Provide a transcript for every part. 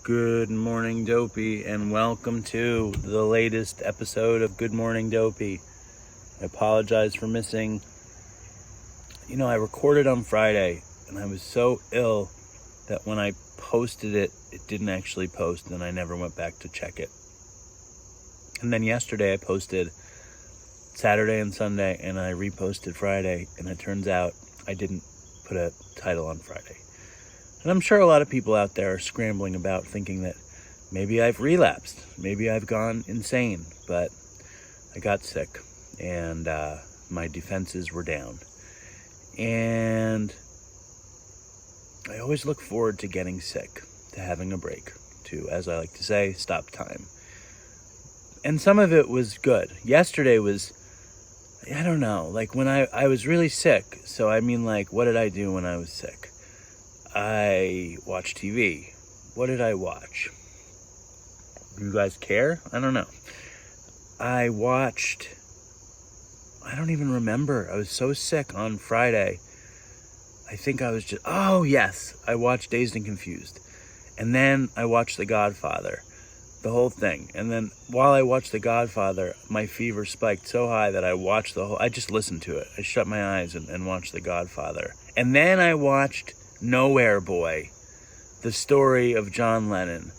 Good morning, Dopey, and welcome to the latest episode of Good Morning Dopey. I apologize for missing. I recorded on Friday, and I was so ill that when I posted it, it didn't actually post, and I never went back to check it. And then yesterday I posted Saturday and Sunday, and I reposted Friday, and it turns out I didn't put a title on Friday. And I'm sure a lot of people out there are scrambling about thinking that maybe I've relapsed, maybe I've gone insane, but I got sick and my defenses were down. And I always look forward to getting sick, to having a break, to, as I like to say, stop time. And some of it was good. Yesterday was, I don't know, like when I was really sick. So I mean, like, what did I do when I was sick? I watched TV. What did I watch? Do you guys care? I don't know. I don't even remember. I was so sick on Friday. I think I was I watched Dazed and Confused. And then I watched The Godfather, the whole thing. And then while I watched The Godfather, my fever spiked so high that I just listened to it. I shut my eyes and watched The Godfather. And then I watched Nowhere Boy, the story of John Lennon.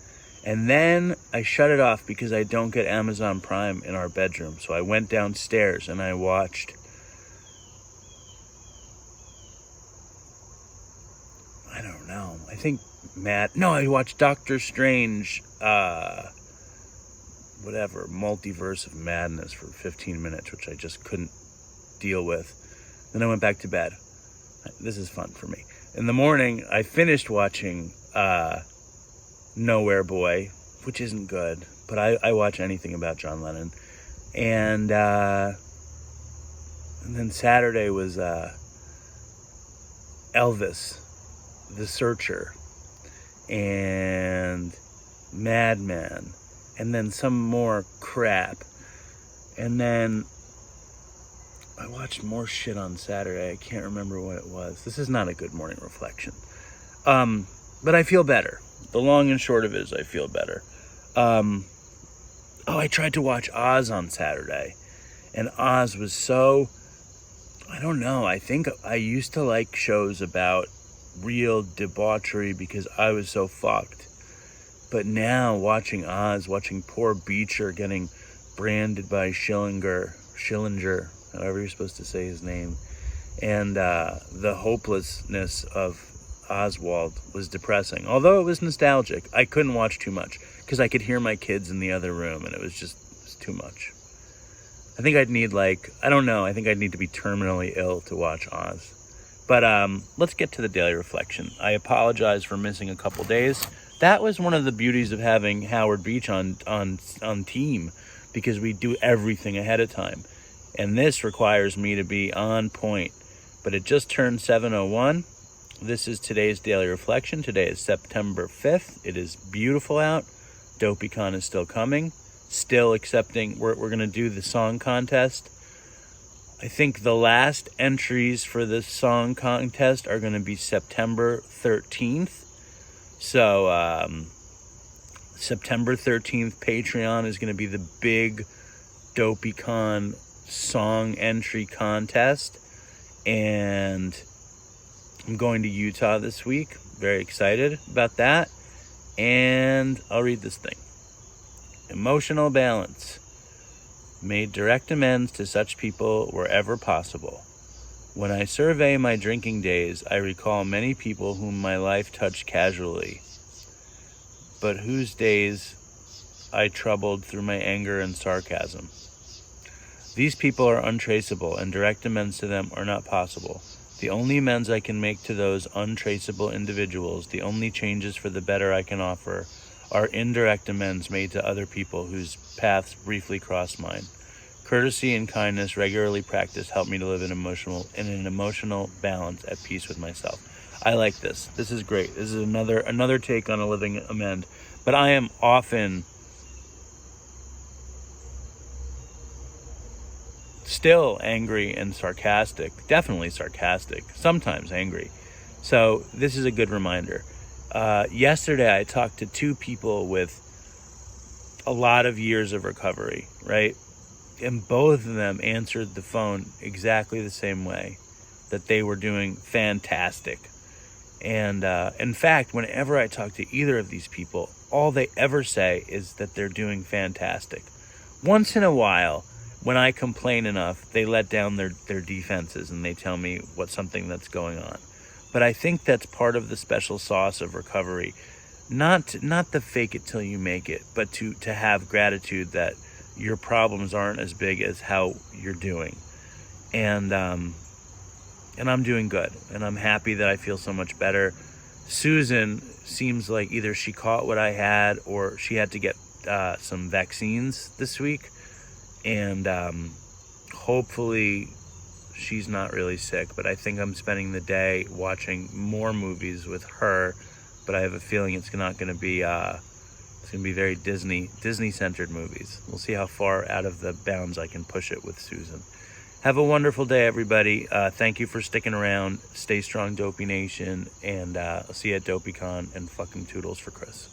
And then I shut it off because I don't get Amazon Prime in our bedroom. So I went downstairs and I watched, I don't know, I think I watched Doctor Strange, Multiverse of Madness for 15 minutes, which I just couldn't deal with. Then I went back to bed. This is fun for me. In the morning, I finished watching Nowhere Boy, which isn't good, but I watch anything about John Lennon. And then Saturday was Elvis, The Searcher, and Mad Men, and then some more crap. And then I watched more shit on Saturday. I can't remember what it was. This is not a good morning reflection. But I feel better. The long and short of it is I feel better. I tried to watch Oz on Saturday. And Oz was so, I don't know. I think I used to like shows about real debauchery because I was so fucked. But now watching Oz, watching poor Beecher getting branded by Schillinger, however you're supposed to say his name, and the hopelessness of Oswald was depressing. Although it was nostalgic, I couldn't watch too much because I could hear my kids in the other room, and it was too much. I think I'd need I think I'd need to be terminally ill to watch Oz. But let's get to the daily reflection. I apologize for missing a couple days. That was one of the beauties of having Howard Beach on team, because we do everything ahead of time. And this requires me to be on point. But it just turned 7:01. This is today's daily reflection. Today is September 5th. It is beautiful out. DopeyCon is still coming. Still accepting. We're going to do the song contest. I think the last entries for the song contest are going to be September 13th. So September 13th, Patreon is going to be the big DopeyCon song entry contest, and I'm going to Utah this week. Very excited about that. And I'll read this thing. Emotional balance. Made direct amends to such people wherever possible. When I survey my drinking days, I recall many people whom my life touched casually, but whose days I troubled through my anger and sarcasm. These people are untraceable, and direct amends to them are not possible. The only amends I can make to those untraceable individuals, the only changes for the better I can offer, are indirect amends made to other people whose paths briefly crossed mine. Courtesy and kindness regularly practiced help me to live in an emotional balance at peace with myself. I like this. This is great. This is another take on a living amend. But I am often still angry and sarcastic, definitely sarcastic, sometimes angry. So this is a good reminder. Yesterday I talked to two people with a lot of years of recovery, right? And both of them answered the phone exactly the same way, that they were doing fantastic. And in fact, whenever I talk to either of these people, all they ever say is that they're doing fantastic. Once in a while, when I complain enough, they let down their defenses and they tell me what's something that's going on. But I think that's part of the special sauce of recovery. Not the fake it till you make it, but to have gratitude that your problems aren't as big as how you're doing. And I'm doing good, and I'm happy that I feel so much better. Susan seems like either she caught what I had or she had to get some vaccines this week, and hopefully she's not really sick, but I think I'm spending the day watching more movies with her, but I have a feeling it's not going to be it's going to be very Disney centered movies. We'll see how far out of the bounds I can push it with Susan. Have a wonderful day, everybody. Thank you for sticking around. Stay strong, Dopey Nation, and I'll see you at DopeyCon, and fucking toodles for Chris.